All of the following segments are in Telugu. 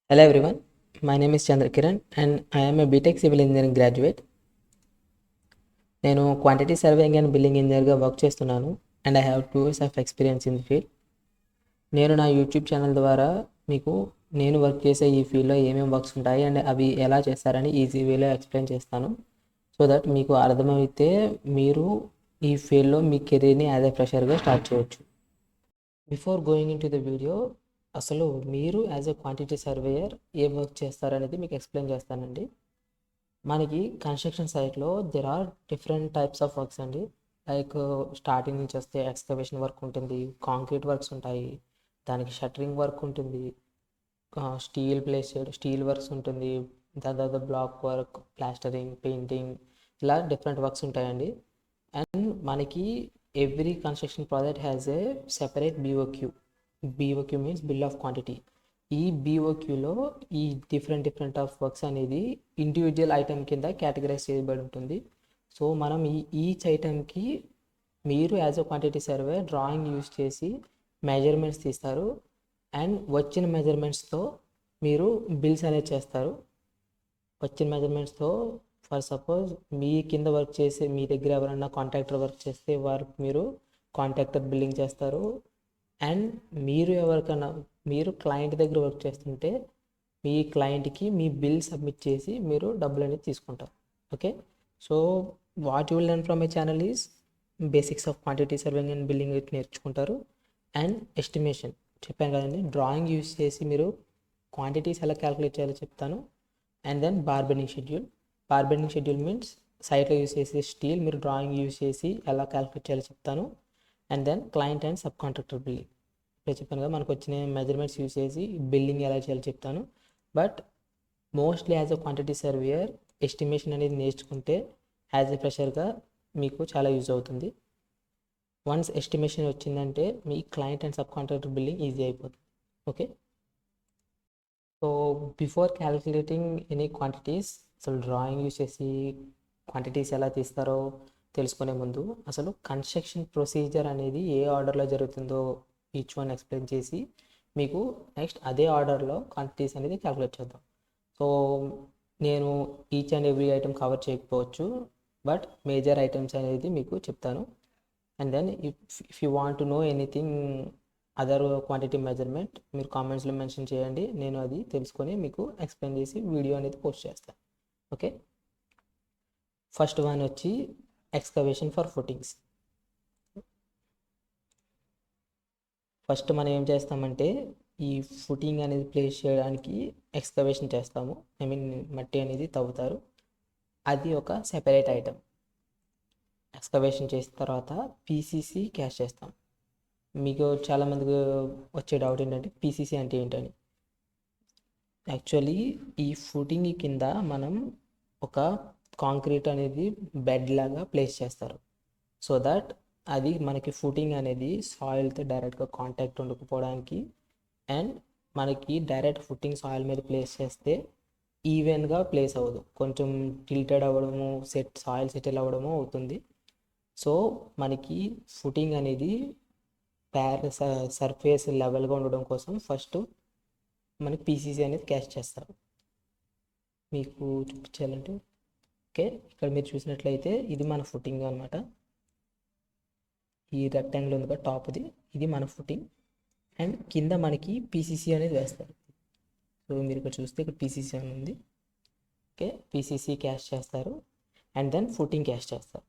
Hello everyone, my name is Chandra Kiran and I am a BTech Civil Engineering graduate. నేను క్వాంటిటీ సర్వేయింగ్ అండ్ బిల్లింగ్ ఇంజనీర్గా వర్క్ చేస్తున్నాను and I have 2 years of experience in the field. నేను నా యూట్యూబ్ ఛానల్ ద్వారా మీకు నేను వర్క్ చేసే ఈ ఫీల్డ్లో ఏమేమి వర్క్స్ ఉంటాయి అండ్ అవి ఎలా చేస్తారని ఈజీ వేలో ఎక్స్ప్లెయిన్ చేస్తాను సో దట్ మీకు అర్థమైతే మీరు ఈ ఫీల్డ్లో మీ కెరీర్ని యాజ్ ఎ ఫ్రెషర్గా స్టార్ట్ చేయొచ్చు. Before going into the video, అసలు మీరు యాజ్ ఎ క్వాంటిటీ సర్వేయర్ ఏ వర్క్ చేస్తారనేది మీకు ఎక్స్ప్లెయిన్ చేస్తానండి. మనకి కన్స్ట్రక్షన్ సైట్లో there are different types of works అండి. లైక్ స్టార్టింగ్ నుంచి వస్తే ఎక్స్కవేషన్ వర్క్ ఉంటుంది, కాంక్రీట్ వర్క్స్ ఉంటాయి, దానికి షట్టరింగ్ వర్క్ ఉంటుంది, స్టీల్ వర్క్స్ ఉంటుంది, దాని తర్వాత బ్లాక్ వర్క్, ప్లాస్టరింగ్, పెయింటింగ్, ఇలా డిఫరెంట్ వర్క్స్ ఉంటాయండి. అండ్ మనకి every construction project has a separate BOQ. BOQ means bill of quantity. ఈ బీఓక్యూలో ఈ డిఫరెంట్ ఆఫ్ వర్క్స్ అనేది ఇండివిజువల్ ఐటమ్ కింద కేటగరైజ్ చేయబడి ఉంటుంది. సో మనం ఈచ్ ఐటమ్కి మీరు as a quantity survey drawing use చేసి మెజర్మెంట్స్ తీస్తారు అండ్ వచ్చిన మెజర్మెంట్స్తో మీరు బిల్స్ అనేది చేస్తారు. వచ్చిన మెజర్మెంట్స్తో ఫర్ సపోజ్ మీ కింద వర్క్ చేసే మీ దగ్గర ఎవరైనా కాంట్రాక్టర్ వర్క్ చేస్తే వారికి మీరు కాంట్రాక్టర్ బిల్లింగ్ చేస్తారు. అండ్ మీరు క్లయింట్ దగ్గర వర్క్ చేస్తుంటే మీ క్లయింట్కి మీ బిల్ సబ్మిట్ చేసి మీరు డబ్బులు అనేది తీసుకుంటారు. Okay, so what you will learn from my channel is basics of quantity serving and billing నేర్చుకుంటారు. అండ్ ఎస్టిమేషన్ చెప్పాను కదండి, డ్రాయింగ్ యూజ్ చేసి మీరు క్వాంటిటీస్ ఎలా క్యాలిక్యులేట్ చేయాలో చెప్తాను. And then bar bending schedule means సైట్లో యూజ్ చేసే స్టీల్ మీరు డ్రాయింగ్ యూజ్ చేసి ఎలా క్యాలిక్యులేట్ చేయాలో చెప్తాను. And then client and sub contractor billing ఇప్పుడు చెప్పాను కదా, మనకు వచ్చిన మెజర్మెంట్స్ యూజ్ చేసి బిల్లింగ్ ఎలా చేయాలో చెప్తాను. But mostly as a quantity surveyor estimation అనేది నేర్చుకుంటే యాజ్ ఎ ఫ్రెషర్గా మీకు చాలా యూజ్ అవుతుంది. వన్స్ ఎస్టిమేషన్ వచ్చిందంటే మీ client and sub contractor billing easy అయిపోతుంది. Okay, so before calculating any quantities, అసలు డ్రాయింగ్ యూజ్ చేసి క్వాంటిటీస్ ఎలా తీస్తారో తెలుసుకునే ముందు అసలు కన్స్ట్రక్షన్ ప్రొసీజర్ అనేది ఏ ఆర్డర్లో జరుగుతుందో ఈచ్ వన్ ఎక్స్ప్లెయిన్ చేసి మీకు నెక్స్ట్ అదే ఆర్డర్లో క్వాంటిటీస్ అనేది క్యాలిక్యులేట్ చేద్దాం. సో నేను each and every item cover చేయకపోవచ్చు, బట్ మేజర్ ఐటమ్స్ అనేది మీకు చెప్తాను. And then if you want to know anything other quantity measurement మీరు కామెంట్స్లో మెన్షన్ చేయండి, నేను అది తెలుసుకొని మీకు ఎక్స్ప్లెయిన్ చేసి వీడియో అనేది పోస్ట్ చేస్తాను. ఓకే, ఫస్ట్ వన్ వచ్చి ఎక్స్కవేషన్ ఫర్ ఫుటింగ్స్. ఫస్ట్ మనం ఏం చేస్తామంటే ఈ ఫుటింగ్ అనేది ప్లేస్ చేయడానికి ఎక్స్కవేషన్ చేస్తాము. ఐ మీన్ మట్టి అనేది తవ్వుతారు, అది ఒక సెపరేట్ ఐటమ్. ఎక్స్కవేషన్ చేసిన తర్వాత పీసీసీ క్యాష్ చేస్తాం. మీకు చాలామందికి వచ్చే డౌట్ ఏంటంటే పీసీసీ అంటే ఏంటని. యాక్చువల్లీ ఈ ఫుటింగ్ కింద మనం ఒక కాంక్రీట్ అనేది బెడ్ లాగా ప్లేస్ చేస్తారు సో దట్ అది మనకి ఫుటింగ్ అనేది సాయిల్తో డైరెక్ట్గా కాంటాక్ట్ ఉండకపోవడానికి. అండ్ మనకి డైరెక్ట్ ఫుటింగ్ సాయిల్ మీద ప్లేస్ చేస్తే ఈవెన్గా ప్లేస్ అవ్వదు, కొంచెం టిల్టెడ్ అవ్వడము, సాయిల్ సెటిల్ అవ్వడము అవుతుంది. సో మనకి ఫుటింగ్ అనేది సర్ఫేస్ లెవెల్గా ఉండడం కోసం ఫస్ట్ మనకి పీసీసీ అనేది క్యాష్ చేస్తారు. మీకు చూపించాలంటే ఓకే, ఇక్కడ మీరు చూసినట్లయితే ఇది మన ఫుటింగ్ అనమాట. ఈ రెక్టాంగిల్ ఉంది కదా టాప్ది, ఇది మన ఫుటింగ్. అండ్ కింద మనకి పీసీసీ అనేది వేస్తారు. సో మీరు ఇక్కడ చూస్తే ఇక్కడ పీసీసీ అని ఉంది. ఓకే, పీసీసీ క్యాష్ చేస్తారు అండ్ దెన్ ఫుటింగ్ క్యాష్ చేస్తారు.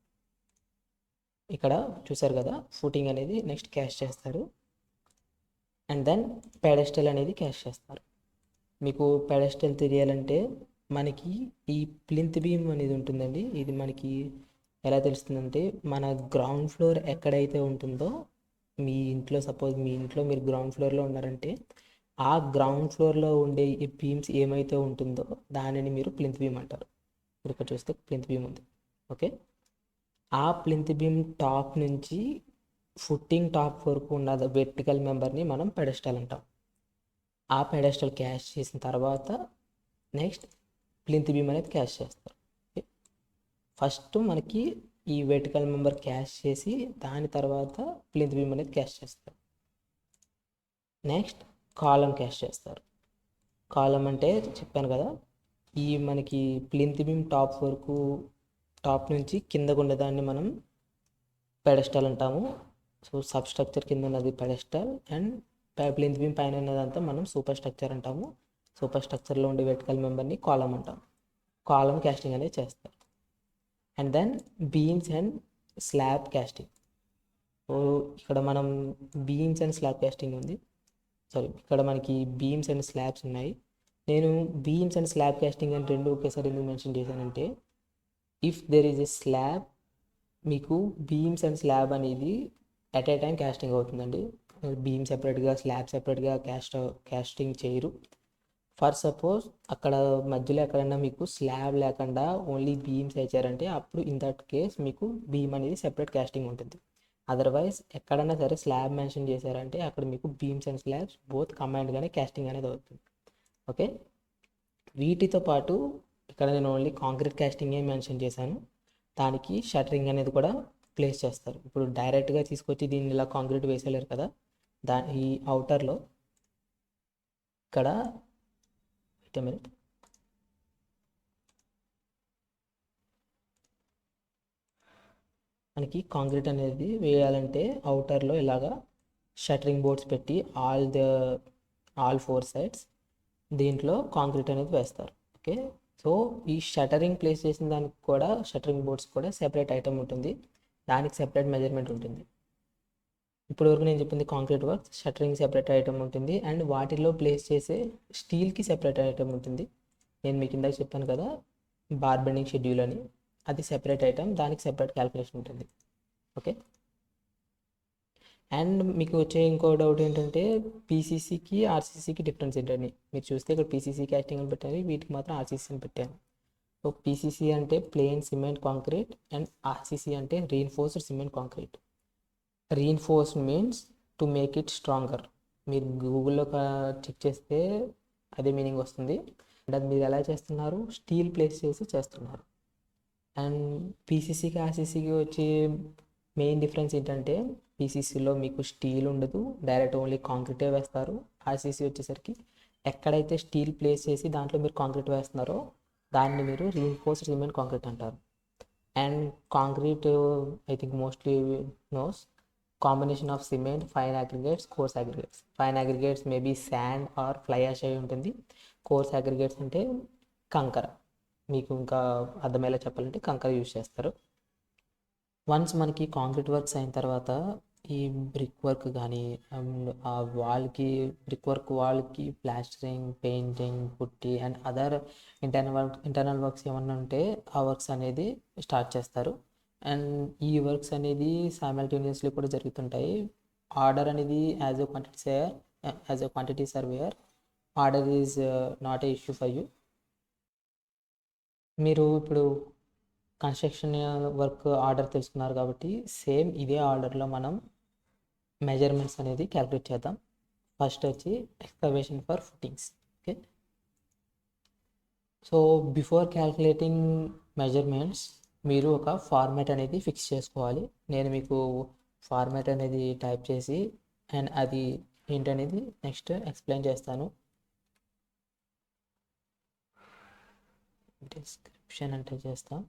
ఇక్కడ చూసారు కదా ఫుటింగ్ అనేది నెక్స్ట్ క్యాష్ చేస్తారు అండ్ దెన్ పెడెస్టల్ అనేది క్యాష్ చేస్తారు. మీకు పెడెస్టల్ తెలియాలంటే మనకి ఈ ప్లింత్ బీమ్ అనేది ఉంటుందండి. ఇది మనకి ఎలా తెలుస్తుందంటే మన గ్రౌండ్ ఫ్లోర్ ఎక్కడైతే ఉంటుందో సపోజ్ మీ ఇంట్లో మీరు గ్రౌండ్ ఫ్లోర్లో ఉన్నారంటే ఆ గ్రౌండ్ ఫ్లోర్లో ఉండే ఈ బీమ్స్ ఏమైతే ఉంటుందో దానిని మీరు ప్లింత్ బీమ్ అంటారు. ఇక్కడ చూస్తే ప్లింత్ బీమ్ ఉంది. ఓకే, ఆ ప్లింత్ బీమ్ టాప్ నుంచి ఫుట్టింగ్ టాప్ వరకు ఉన్న వెర్టికల్ మెంబర్ని మనం పెడెస్టల్ అంటాం. ఆ పెడెస్టల్ క్యాష్ చేసిన తర్వాత నెక్స్ట్ ప్లింత్ బీమ్ అనేది క్యాష్ చేస్తారు. ఫస్ట్ మనకి ఈ వెర్టికల్ మెంబర్ క్యాష్ చేసి దాని తర్వాత ప్లింత్ బీమ్ అనేది క్యాష్ చేస్తారు. నెక్స్ట్ కాలం క్యాష్ చేస్తారు. కాలం అంటే చెప్పాను కదా, ఈ మనకి ప్లింత్ బీమ్ టాప్ నుంచి కిందకు ఉండేదాన్ని మనం పెడెస్టల్ అంటాము. సో సబ్స్ట్రక్చర్ కింద ఉన్నది పెడెస్టల్ అండ్ ప్లింత్ బీమ్ పైన ఉన్నదంతా మనం సూపర్ స్ట్రక్చర్ అంటాము. సూపర్ స్ట్రక్చర్లో ఉండే వెర్టికల్ మెంబర్ని కాలం అంటాం. కాలం క్యాస్టింగ్ అనేది చేస్తారు. And then beams and slab casting. So ఇక్కడ మనం బీమ్స్ అండ్ స్లాబ్ క్యాస్టింగ్ ఉంది. ఇక్కడ మనకి బీమ్స్ అండ్ స్లాబ్స్ ఉన్నాయి. నేను బీమ్స్ అండ్ స్లాబ్ క్యాస్టింగ్ అని రెండు ఒకేసారి ఎందుకు మెన్షన్ చేశానంటే, if there is a slab, మీకు బీమ్స్ అండ్ స్లాబ్ అనేది ఎట్ ఏ టైం క్యాస్టింగ్ అవుతుందండి. బీమ్ సెపరేట్గా స్లాబ్ సెపరేట్గా క్యాస్టింగ్ చేయరు. ఫర్ సపోజ్ అక్కడ మధ్యలో ఎక్కడైనా మీకు స్లాబ్ లేకుండా ఓన్లీ బీమ్స్ వేసారంటే అప్పుడు ఇన్ దట్ కేస్ మీకు బీమ్ అనేది సెపరేట్ క్యాస్టింగ్ ఉంటుంది. అదర్వైజ్ ఎక్కడైనా సరే స్లాబ్ మెన్షన్ చేశారంటే అక్కడ మీకు బీమ్స్ అండ్ స్లాబ్స్ బోత్ కంబైన్డ్గానే క్యాస్టింగ్ అనేది అవుతుంది. ఓకే, వీటితో పాటు ఇక్కడ నేను ఓన్లీ కాంక్రీట్ క్యాస్టింగే మెన్షన్ చేశాను. దానికి షట్టరింగ్ అనేది కూడా ప్లేస్ చేస్తారు. ఇప్పుడు డైరెక్ట్గా తీసుకొచ్చి దీన్ని ఇలా కాంక్రీట్ వేసేలేరు కదా, ఈ అవుటర్లో ఇక్కడ మనకి కాంక్రీట్ అనేది వేయాలంటే అవుటర్లో ఇలాగా షట్టరింగ్ బోర్డ్స్ పెట్టి ఆల్ 4 సైడ్స్ దీంట్లో కాంక్రీట్ అనేది వేస్తారు. ఓకే, సో ఈ షట్టరింగ్ ప్లేస్ చేసిన దానికి కూడా షట్టరింగ్ బోర్డ్స్ కూడా సెపరేట్ ఐటమ్ ఉంటుంది. దానికి సెపరేట్ మెజర్మెంట్ ఉంటుంది. ఇప్పుడు వరకు నేను చెప్పింది concrete work, shuttering separate item ఉంటుంది అండ్ వాటిలో ప్లేస్ చేసే స్టీల్కి సెపరేట్ ఐటమ్ ఉంటుంది. నేను మీకు ఇందాక చెప్పాను కదా బార్ బెండింగ్ షెడ్యూల్ అని, అది సెపరేట్ ఐటమ్, దానికి సెపరేట్ క్యాలిక్యులేషన్ ఉంటుంది. ఓకే, అండ్ మీకు వచ్చే ఇంకో డౌట్ ఏంటంటే పీసీసీకి ఆర్సీసీకి డిఫరెన్స్ ఏంటని. మీరు చూస్తే ఇక్కడ పీసీసీ క్యాస్టింగ్ అని పెట్టాను, వీటికి మాత్రం ఆర్సీసీ అని పెట్టాను. సో పీసీసీ అంటే plain cement concrete and RCC అంటే reinforced cement concrete. Reinforced means to make it stronger. మీరు గూగుల్లో చెక్ చేస్తే అదే మీనింగ్ వస్తుంది. అండ్ అది మీరు ఎలా చేస్తున్నారు, స్టీల్ ప్లేస్ చేసి చేస్తున్నారు. అండ్ పీసీసీకి ఆర్సీసీకి వచ్చే మెయిన్ డిఫరెన్స్ ఏంటంటే పీసీసీలో మీకు స్టీల్ ఉండదు, డైరెక్ట్ ఓన్లీ కాంక్రీటే వేస్తారు. ఆర్సీసీ వచ్చేసరికి ఎక్కడైతే స్టీల్ ప్లేస్ చేసి దాంట్లో మీరు కాంక్రీట్ వేస్తున్నారో దాన్ని మీరు రీఇన్ఫోర్స్డ్ సిమెంట్ కాంక్రీట్ అంటారు. And concrete I think mostly knows combination of cement, fine aggregates, coarse aggregates. Fine aggregates maybe sand or fly ash అయి ఉంటుంది. కోర్స్ అగ్రిగేట్స్ అంటే కంకర. మీకు ఇంకా అర్థమయ్యేలా చెప్పాలంటే కంకర యూజ్ చేస్తారు. వన్స్ మనకి కాంక్రీట్ వర్క్స్ అయిన తర్వాత ఈ బ్రిక్ వర్క్ కానీ ఆ బ్రిక్ వర్క్ వాల్కి ప్లాస్టరింగ్, పెయింటింగ్, పుట్టి అండ్ అదర్ ఇంటర్నల్ వర్క్స్ ఏమన్నా ఉంటే ఆ వర్క్స్ అనేది స్టార్ట్ చేస్తారు. అండ్ ఈ వర్క్స్ అనేది సైమల్టేనియస్లీ కూడా జరుగుతుంటాయి. ఆర్డర్ అనేది as a quantity surveyor order is not a issue for you. మీరు ఇప్పుడు కన్స్ట్రక్షన్ వర్క్ ఆర్డర్ తెలుసుకున్నారు కాబట్టి సేమ్ ఇదే ఆర్డర్లో మనం మెజర్మెంట్స్ అనేది క్యాలిక్యులేట్ చేద్దాం. ఫస్ట్ వచ్చి excavation for footings. Okay, so before calculating measurements మీరు ఒక ఫార్మాట్ అనేది ఫిక్స్ చేసుకోవాలి. నేను మీకు ఫార్మాట్ అనేది టైప్ చేసి అండ్ అది ఏంటనేది నెక్స్ట్ ఎక్స్ప్లెయిన్ చేస్తాను. డిస్క్రిప్షన్ అంటే చేస్తాం.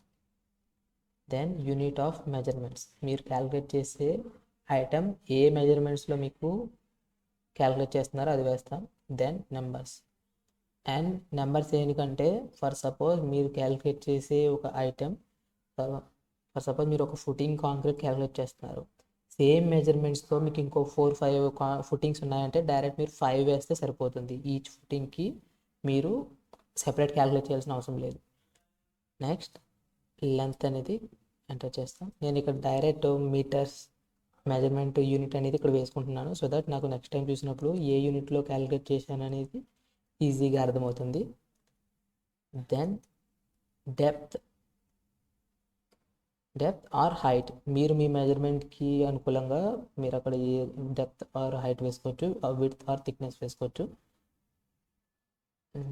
దెన్ యూనిట్ ఆఫ్ మెజర్మెంట్స్, మీరు క్యాలిక్యులేట్ చేసే ఐటమ్ ఏ మెజర్మెంట్స్లో మీకు క్యాలిక్యులేట్ చేస్తున్నారో అది వేస్తాం. Then numbers. అండ్ నెంబర్స్ ఎందుకంటే ఫర్ సపోజ్ మీరు క్యాలిక్యులేట్ చేసే ఒక ఐటమ్, ఫర్ సపోజ్ మీరు ఒక ఫుటింగ్ కాంక్రీట్ క్యాలిక్యులేట్ చేస్తున్నారు, సేమ్ మెజర్మెంట్స్తో మీకు ఇంకో 4-5 ఫుటింగ్స్ ఉన్నాయంటే డైరెక్ట్ మీరు 5 వేస్తే సరిపోతుంది. ఈచ్ ఫుటింగ్కి మీరు సెపరేట్ క్యాలిక్యులేట్ చేయాల్సిన అవసరం లేదు. నెక్స్ట్ లెంత్ అనేది ఎంటర్ చేస్తాం. నేను ఇక్కడ డైరెక్ట్ మీటర్స్ మెజర్మెంట్ యూనిట్ అనేది ఇక్కడ వేసుకుంటున్నాను సో దట్ నాకు నెక్స్ట్ టైం చూసినప్పుడు ఏ యూనిట్లో క్యాలిక్యులేట్ చేశాను అనేది ఈజీగా అర్థమవుతుంది. దెన్ డెప్త్ ఆర్ హైట్, మీరు మీ మెజర్మెంట్కి అనుకూలంగా మీరు అక్కడ ఏ డెప్త్ ఆర్ హైట్ వేసుకోవచ్చు, విడ్త్ ఆర్ థిక్నెస్ వేసుకోవచ్చు.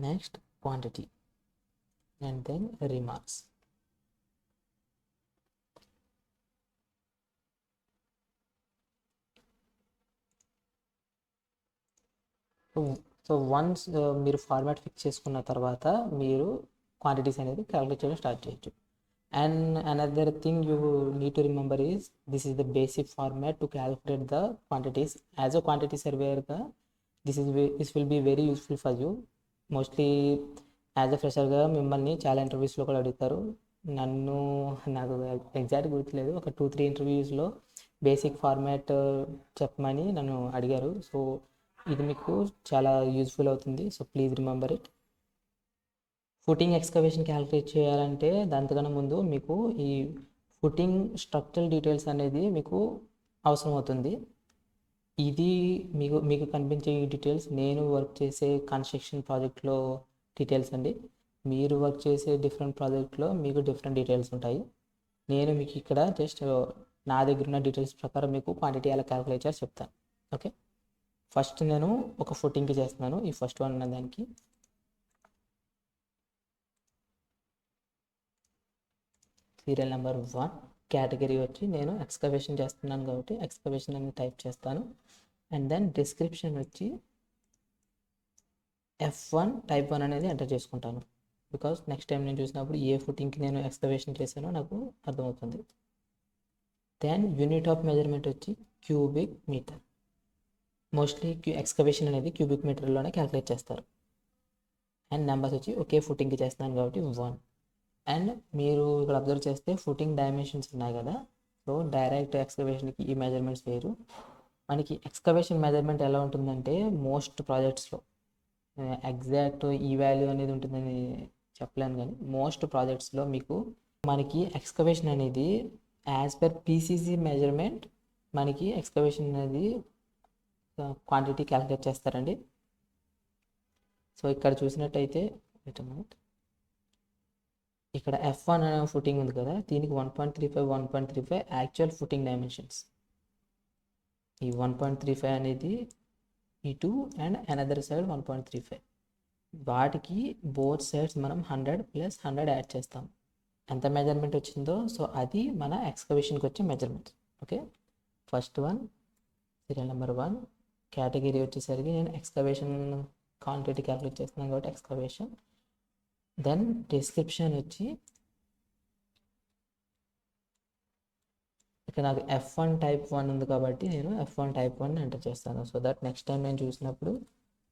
Next quantity and then remarks. So once మీరు ఫార్మాట్ ఫిక్స్ చేసుకున్న తర్వాత మీరు క్వాంటిటీస్ అనేది క్యాలిక్యులేట్ చేయడం స్టార్ట్ చేయొచ్చు. And another thing you need to remember is this is the basic format to calculate the quantities. As a quantity సర్వేయర్గా this will be very useful for you. Mostly as a ఫ్రెషర్గా మిమ్మల్ని చాలా ఇంటర్వ్యూస్లో కూడా అడుగుతారు. నాకు ఎగ్జాక్ట్ గుర్తులేదు, ఒక 2-3 ఇంటర్వ్యూస్లో బేసిక్ ఫార్మాట్ చెప్పమని నన్ను అడిగారు. సో ఇది మీకు చాలా యూస్ఫుల్ అవుతుంది. So please remember it. Footing excavation calculate చేయాలంటే దానికన్నా ముందు మీకు ఈ ఫుటింగ్ స్ట్రక్చరల్ డీటెయిల్స్ అనేది మీకు అవసరం అవుతుంది. ఇది మీకు కనిపించే ఈ డీటెయిల్స్ నేను వర్క్ చేసే కన్స్ట్రక్షన్ ప్రాజెక్ట్లో డీటెయిల్స్ అండి. మీరు వర్క్ చేసే డిఫరెంట్ ప్రాజెక్ట్లో మీకు డిఫరెంట్ డీటెయిల్స్ ఉంటాయి. నేను మీకు ఇక్కడ జస్ట్ నా దగ్గర ఉన్న డీటెయిల్స్ ప్రకారం మీకు క్వాంటిటీ ఎలా క్యాలిక్యులేట్ చేయాలో చెప్తాను. ఓకే, ఫస్ట్ నేను ఒక ఫుటింగ్కి చేస్తున్నాను. ఈ ఫస్ట్ వన్ అన్న దానికి సీరియల్ నెంబర్ 1, కేటగిరీ వచ్చి నేను ఎక్స్కవేషన్ చేస్తున్నాను కాబట్టి ఎక్స్కవేషన్ అని టైప్ చేస్తాను. అండ్ దెన్ డిస్క్రిప్షన్ వచ్చి F1 టైప్ 1 అనేది ఎంటర్ చేసుకుంటాను. బికాస్ నెక్స్ట్ టైం నేను చూసినప్పుడు ఏ ఫుటింగ్కి నేను ఎక్స్కవేషన్ చేశానో నాకు అర్థమవుతుంది. దెన్ యూనిట్ ఆఫ్ మెజర్మెంట్ వచ్చి క్యూబిక్ మీటర్. మోస్ట్లీ ఎక్స్కవేషన్ అనేది క్యూబిక్ మీటర్లోనే క్యాలిక్యులేట్ చేస్తారు. అండ్ నెంబర్స్ వచ్చి ఒకే ఫుటింగ్కి చేస్తున్నాను కాబట్టి 1. అండ్ మీరు ఇక్కడ అబ్జర్వ్ చేస్తే ఫుటింగ్ డైమెన్షన్స్ ఉన్నాయి కదా. సో డైరెక్ట్ ఎక్స్కవేషన్కి ఈ మెజర్మెంట్స్ వేరు. మనకి ఎక్స్కవేషన్ మెజర్మెంట్ ఎలా ఉంటుందంటే మోస్ట్ ప్రాజెక్ట్స్లో ఎగ్జాక్ట్ ఈ వాల్యూ అనేది ఉంటుందని చెప్పలేను, కానీ మోస్ట్ ప్రాజెక్ట్స్లో మనకి ఎక్స్కవేషన్ అనేది యాజ్ పర్ పీసీసీ మెజర్మెంట్ మనకి ఎక్స్కవేషన్ అనేది క్వాంటిటీ క్యాలిక్యులేట్ చేస్తారండి. సో ఇక్కడ చూసినట్టయితే ఇక్కడ F1 అనే ఫుటింగ్ ఉంది కదా, దీనికి 1.35 యాక్చువల్ ఫుటింగ్ డైమెన్షన్స్. ఈ 1.35 అనేది ఇటు అండ్ అనదర్ సైడ్ 1.35. వాటికి బోత్ సైడ్స్ మనం 100 + 100 యాడ్ చేస్తాం. ఎంత మెజర్మెంట్ వచ్చిందో సో అది మన ఎక్స్కవేషన్కి వచ్చే measurement. Okay, first one serial number 1. Category వచ్చేసరికి నేను ఎక్స్కవేషన్ క్వాంటిటీ క్యాలిక్యులేట్ చేస్తున్నాను కాబట్టి ఎక్స్కవేషన్. దెన్ డిస్క్రిప్షన్ వచ్చి ఇక్కడ నాకు F1 టైప్ 1 ఉంది కాబట్టి నేను F1 టైప్ 1 ఎంటర్ చేస్తాను. సో దట్ నెక్స్ట్ టైం నేను చూసినప్పుడు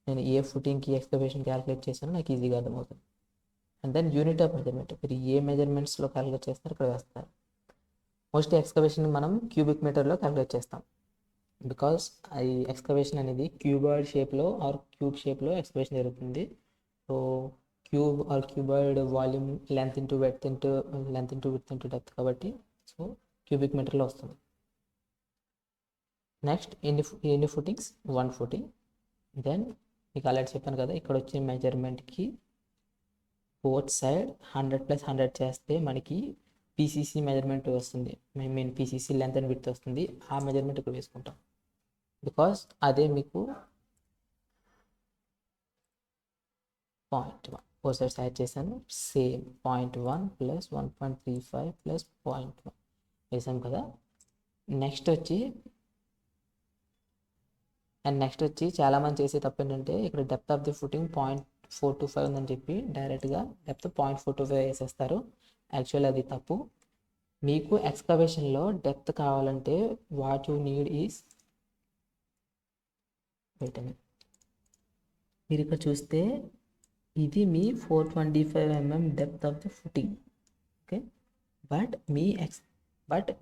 నేను ఏ ఫుటింగ్కి ఎక్స్కవేషన్ క్యాలిక్యులేట్ చేస్తానో నాకు ఈజీగా అర్థమవుతుంది. And then unit of measurement, మీరు ఏ మెజర్మెంట్స్లో క్యాలిక్యులేట్ చేస్తారో ఇక్కడ వేస్తారు. మోస్ట్లీ ఎక్స్కవేషన్ మనం క్యూబిక్ మీటర్లో క్యాలిక్యులేట్ చేస్తాం. బికాస్ ఈ ఎక్స్కవేషన్ అనేది క్యూబాయిడ్ షేప్లో ఆర్ క్యూబ్ షేప్లో ఎక్స్కవేషన్ జరుగుతుంది. So cube or cuboid volume length into width into depth కాబట్టి సో క్యూబిక్ మీటర్లో వస్తుంది. నెక్స్ట్ ఎన్ని ఫుటింగ్స్? 1 ఫుటింగ్. దెన్ మీకు ఆల్రెడీ చెప్పాను కదా, ఇక్కడ వచ్చే మెజర్మెంట్కి బోత్ సైడ్ 100 + 100 చేస్తే మనకి పీసీసీ మెజర్మెంట్ వస్తుంది. పీసీసీ లెంత్ అండ్ విడ్త్ వస్తుంది. ఆ మెజర్మెంట్ ఇక్కడ వేసుకుంటాం బికాస్ అదే మీకు 0.1 ఫోర్ సైడ్స్ యాడ్ చేశాను. సేమ్ 0.1 + 1.35 + 0.1 వేసాం కదా. నెక్స్ట్ వచ్చి చాలామంది చేసే తప్పు ఏంటంటే ఇక్కడ డెప్త్ ఆఫ్ ది ఫుటింగ్ 0.425 ఉందని చెప్పి డైరెక్ట్గా డెప్త్ 0.425 వేసేస్తారు. యాక్చువల్ అది తప్పు. మీకు ఎక్స్కవేషన్లో డెప్త్ కావాలంటే వాట్ యూ నీడ్ ఈజ్ మీరు ఇక్కడ చూస్తే ఇది మీ 425 mm depth of the footing. Okay, but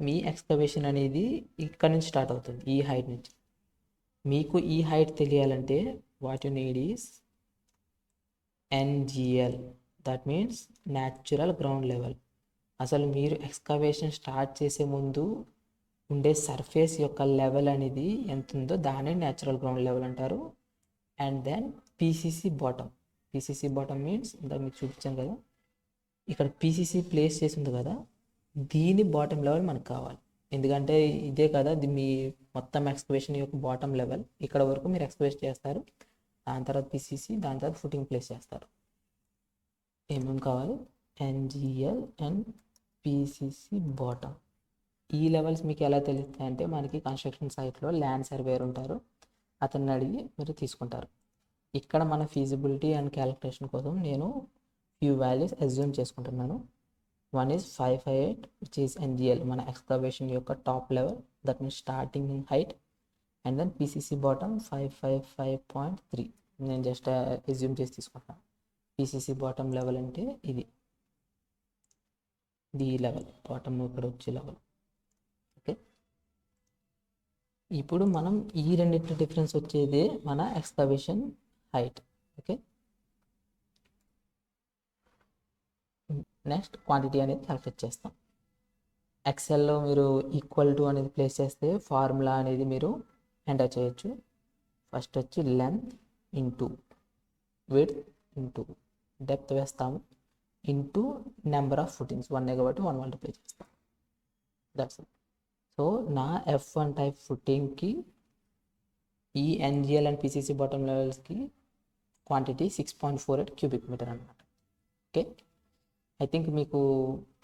me excavation అనేది ఇక్కడ నుంచి స్టార్ట్ అవుతుంది, ఈ హైట్ నుంచి. మీకు ఈ హైట్ తెలియాలంటే what you need is NGL, that means natural ground level. అసలు మీరు ఎక్స్కవేషన్ స్టార్ట్ చేసే ముందు ఉండే సర్ఫేస్ యొక్క లెవెల్ అనేది ఎంత ఉందో దాన్ని న్యాచురల్ గ్రౌండ్ లెవెల్ అంటారు. And then PCC bottom means ఇందాక మీకు చూపించాను కదా, ఇక్కడ పీసీసీ ప్లేస్ చేసి ఉంది కదా, దీని బాటమ్ లెవెల్ మనకు కావాలి. ఎందుకంటే ఇదే కదా మీ మొత్తం ఎక్స్కవేషన్ యొక్క బాటమ్ లెవెల్. ఇక్కడ వరకు మీరు ఎక్స్కవేట్ చేస్తారు, దాని తర్వాత పీసీసీ, దాని తర్వాత ఫుటింగ్ ప్లేస్ చేస్తారు. ఏమేమి కావాలి? NGL and PCC bottom. ఈ లెవెల్స్ మీకు ఎలా తెలుస్తాయి అంటే మనకి కన్స్ట్రక్షన్ సైట్లో ల్యాండ్ సర్వేయర్ ఉంటారు, అతన్ని అడిగి మీరు తీసుకుంటారు. ఇక్కడ మన ఫీజిబిలిటీ అండ్ క్యాలిక్యులేషన్ కోసం నేను ఫ్యూ వాల్యూస్ అజ్యూమ్ చేసుకుంటున్నాను. One is 558 which is NGL, మన ఎక్స్కవేషన్ యొక్క top level, that means starting height. And then PCC bottom 555.3 నేను జస్ట్ అజ్యూమ్ చేసి తీసుకుంటాను. పిసిసి బాటమ్ లెవెల్ అంటే ఇది లెవెల్, బాటమ్ ఇక్కడ వచ్చే లెవెల్. ఓకే, ఇప్పుడు మనం ఈ రెండింటి డిఫరెన్స్ వచ్చేది మన excavation height. Okay, next quantity అనేది క్యాల్కులేట్ చేస్తాం. ఎక్సెల్లో మీరు ఈక్వల్ టు అనేది ప్లేస్ చేస్తే ఫార్ములా అనేది మీరు ఎంటర్ చేయొచ్చు. ఫస్ట్ వచ్చి length into width into depth వేస్తాము ఇంటూ నెంబర్ ఆఫ్ ఫుటింగ్స్ 1 కాబట్టి 1 మల్టిప్లై చేస్తాం. That's it. సో నా F1 టైప్ ఫుటింగ్కి ఈ ఎన్జిఎల్ అండ్ పిసిసి బాటమ్ లెవెల్స్కి క్వాంటిటీ 6.48 క్యూబిక్ మీటర్ అనమాట. ఓకే, ఐ థింక్ మీకు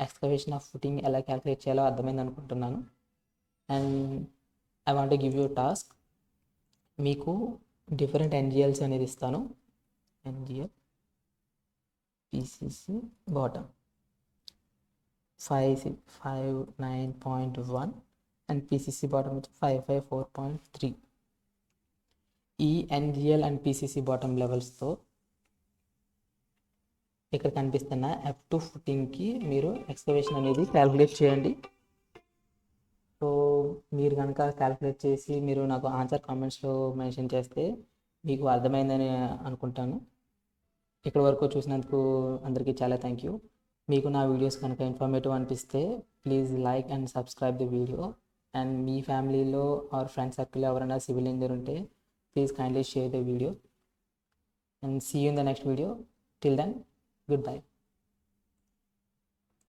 ఎక్స్కవేషన్ ఆఫ్ ఫుటింగ్ ఎలా క్యాల్కులేట్ చేయాలో అర్థమైంది అనుకుంటున్నాను. And I want to give you task. మీకు డిఫరెంట్ ఎన్జిఎల్స్ అనేది ఇస్తాను. NGL PCC bottom 559.1 and PCC bottom వచ్చి 554.3. ఈ ఎన్జిఎల్ అండ్ పిసిసి బాటమ్ లెవెల్స్తో ఇక్కడ కనిపిస్తున్న F2 ఫుటింగ్కి మీరు ఎక్స్కవేషన్ అనేది క్యాల్కులేట్ చేయండి. సో మీరు కనుక క్యాల్కులేట్ చేసి మీరు నాకు ఆన్సర్ కామెంట్స్లో మెన్షన్ చేస్తే మీకు అర్థమైందని అనుకుంటాను. ఇక్కడ వరకు చూసినందుకు అందరికీ చాలా థ్యాంక్ యూ. మీకు నా వీడియోస్ కనుక ఇన్ఫర్మేటివ్ అనిపిస్తే please like and subscribe the video. And మీ ఫ్యామిలీలో ఆర్ ఫ్రెండ్ సర్కిల్లో ఎవరైనా సివిల్ ఇంజనీర్ ఉంటే please kindly share the video and see you in the next video. Till then, goodbye.